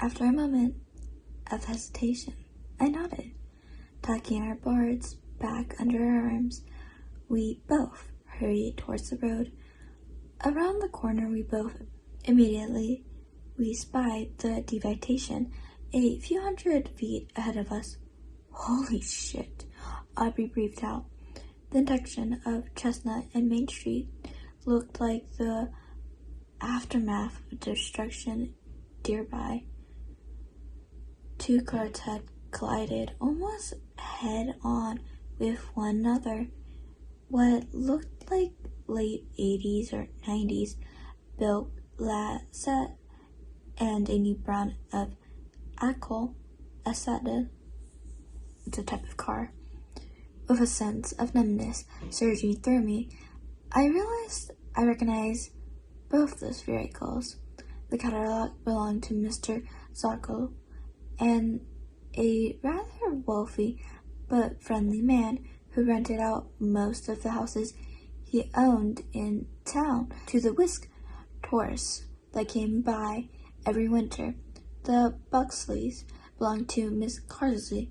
After a moment of hesitation, I nodded. Tucking our boards back under our arms, we both hurried towards the road. Around the corner we spied the deviation a few hundred feet ahead of us. Holy shit, Aubrey breathed out. The intersection of Chestnut and Main Street looked like the aftermath of destruction nearby. Two cars had collided almost head-on with one another. What looked like late 80s or 90s built Lancet and a new brand of Acela, it's a type of car. With a sense of numbness surging through me, I realized I recognized both those vehicles. The Cadillac belonged to Mr. Zocco, and a rather wealthy but friendly man who rented out most of the houses he owned in town to the whisk tourists that came by every winter. The Buxleys belonged to Miss Carsley,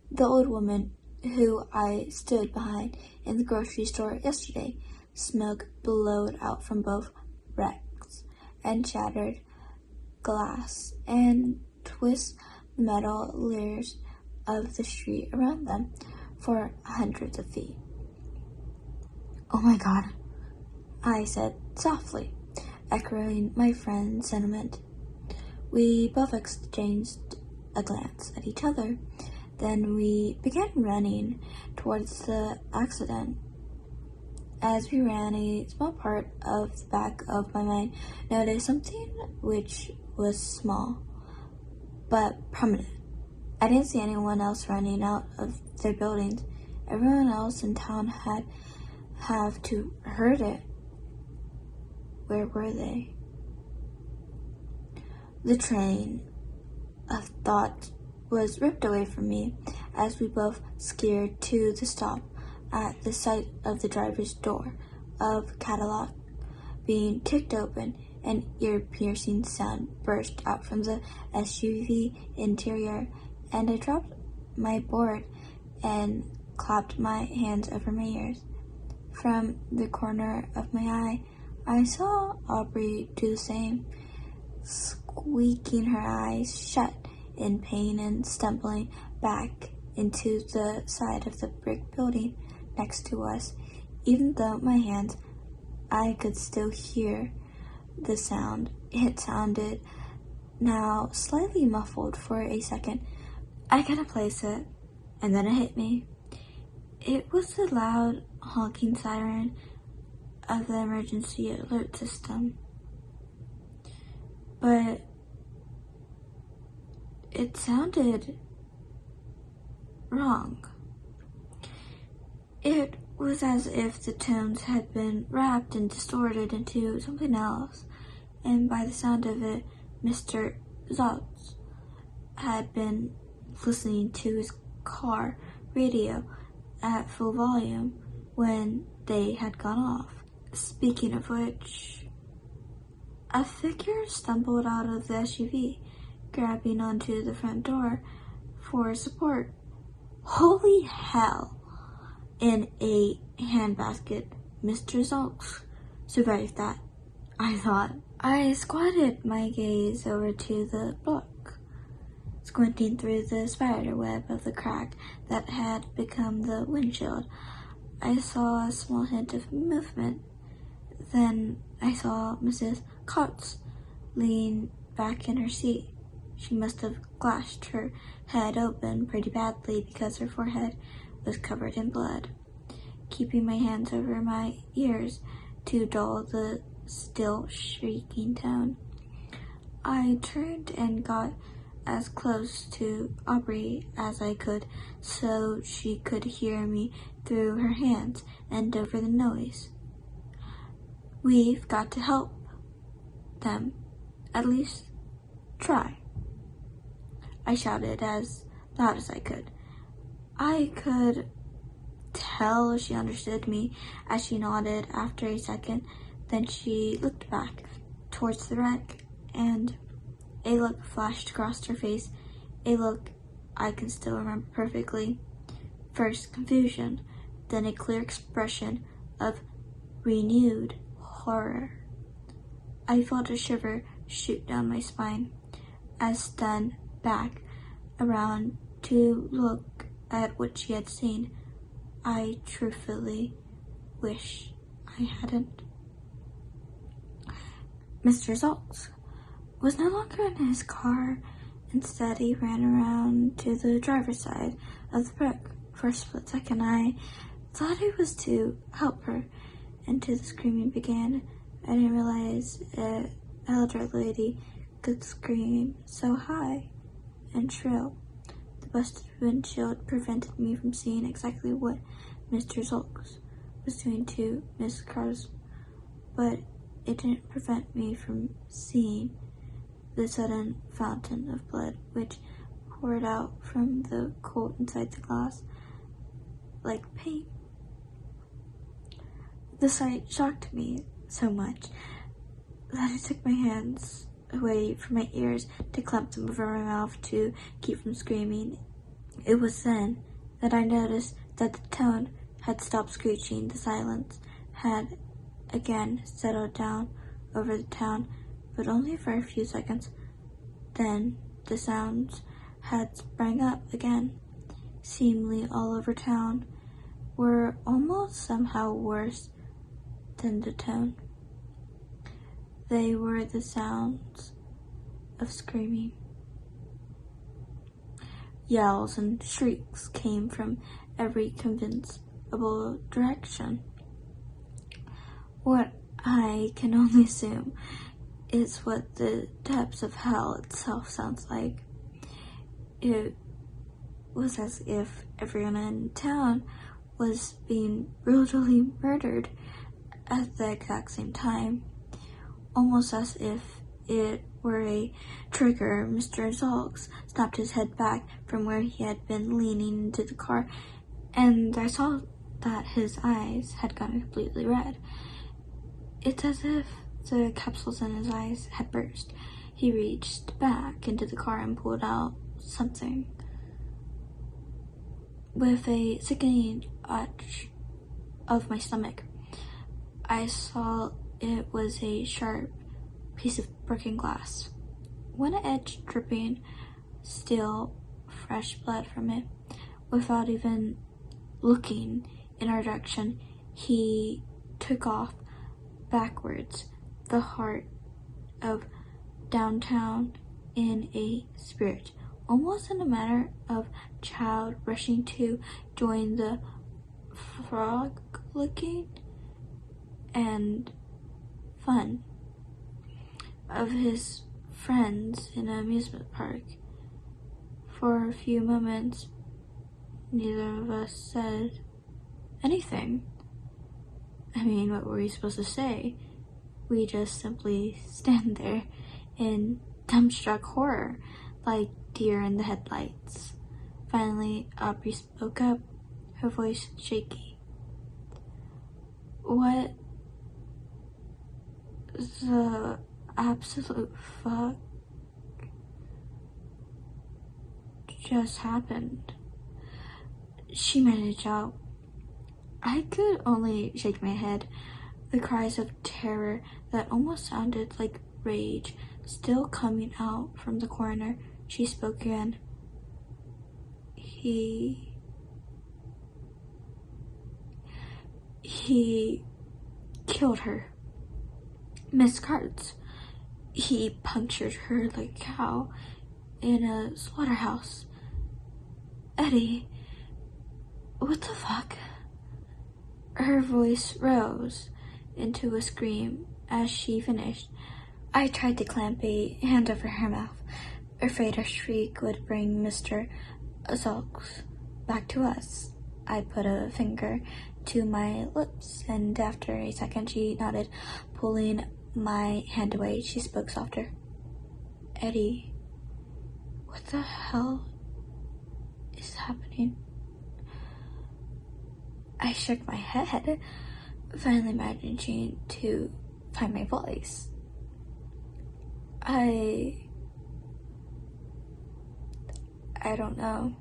the old woman who I stood behind in the grocery store yesterday. Smoke billowed out from both wrecks and shattered glass and twist the metal layers of the street around them for hundreds of feet. Oh my God, I said softly, echoing my friend's sentiment. We both exchanged a glance at each other. Then we began running towards the accident. As we ran, a small part of the back of my mind noticed something which was small, but permanent. I didn't see anyone else running out of their buildings. Everyone else in town had to heard it. Where were they? The train of thought was ripped away from me as we both scared to the stop at the sight of the driver's door of Cadillac being kicked open. An ear-piercing sound burst out from the SUV interior, and I dropped my board and clapped my hands over my ears. From the corner of my eye, I saw Aubrey do the same, squeaking her eyes shut in pain and stumbling back into the side of the brick building next to us. Even though my hands, I could still hear the sound. It sounded now slightly muffled for a second. I couldn't place it, and then it hit me. It was the loud honking siren of the emergency alert system. But it sounded wrong. It was as if the tones had been wrapped and distorted into something else, and by the sound of it, Mr. Zotz had been listening to his car radio at full volume when they had gone off. Speaking of which, a figure stumbled out of the SUV, grabbing onto the front door for support. Holy hell! In a handbasket, Mr. Zolks survived that, I thought. I squatted my gaze over to the book, squinting through the spider web of the crack that had become the windshield. I saw a small hint of movement. Then I saw Mrs. Coates lean back in her seat. She must have gashed her head open pretty badly because her forehead was covered in blood. Keeping my hands over my ears to dull the still shrieking tone, I turned and got as close to Aubrey as I could so she could hear me through her hands and over the noise. We've got to help them. At least try, I shouted as loud as I could. I could tell she understood me as she nodded after a second. Then she looked back towards the wreck, and A look flashed across her face, a look I can still remember perfectly. First confusion, then a clear expression of renewed horror. I felt a shiver shoot down my spine. I stunned back around to look at what she had seen. I truthfully wish I hadn't. Mr. Zoltz was no longer in his car. Instead, he ran around to the driver's side of the truck. For a split second, I thought it was to help her, until the screaming began. I didn't realize an elderly lady could scream so high and shrill. The busted windshield prevented me from seeing exactly what Mr. Zoltz was doing to Miss Krause, but it didn't prevent me from seeing the sudden fountain of blood which poured out from the coat inside the glass like pain. The sight shocked me so much that I took my hands away from my ears to clamp them over my mouth to keep from screaming. It was then that I noticed that the tone had stopped screeching. The silence had again settled down over the town, but only for a few seconds. Then the sounds had sprang up again, seemingly all over town, were almost somehow worse than the tone. They were the sounds of screaming. Yells and shrieks came from every conceivable direction. What I can only assume is what the depths of hell itself sounds like. It was as if everyone in town was being brutally murdered at the exact same time, almost as if it were a trigger. Mr. Zoltz snapped his head back from where he had been leaning into the car, and I saw that his eyes had gone completely red. It's as if the capsules in his eyes had burst. He reached back into the car and pulled out something. With a sickening itch of my stomach, I saw it was a sharp piece of broken glass. One edge dripping still fresh blood from it. Without even looking in our direction, he took off backwards, the heart of downtown in a spirit, almost in a manner of child rushing to join the frolic and fun of his friends in an amusement park. For a few moments, neither of us said anything. I mean, what were we supposed to say? We just simply stand there in dumbstruck horror, like deer in the headlights. Finally, Aubrey spoke up, her voice shaky. What the absolute fuck just happened? She managed out. I could only shake my head. The cries of terror that almost sounded like rage still coming out from the corner. She spoke again. He killed her. Miss Carts. He punctured her like a cow in a slaughterhouse. Eddie, what the fuck? Her voice rose into a scream as she finished. I tried to clamp a hand over her mouth, afraid her shriek would bring Mr. Zoltz back to us. I put a finger to my lips, and after a second she nodded, pulling my hand away. She spoke softer. Eddie, what the hell is happening? I shook my head, finally managing to find my voice. I I don't know.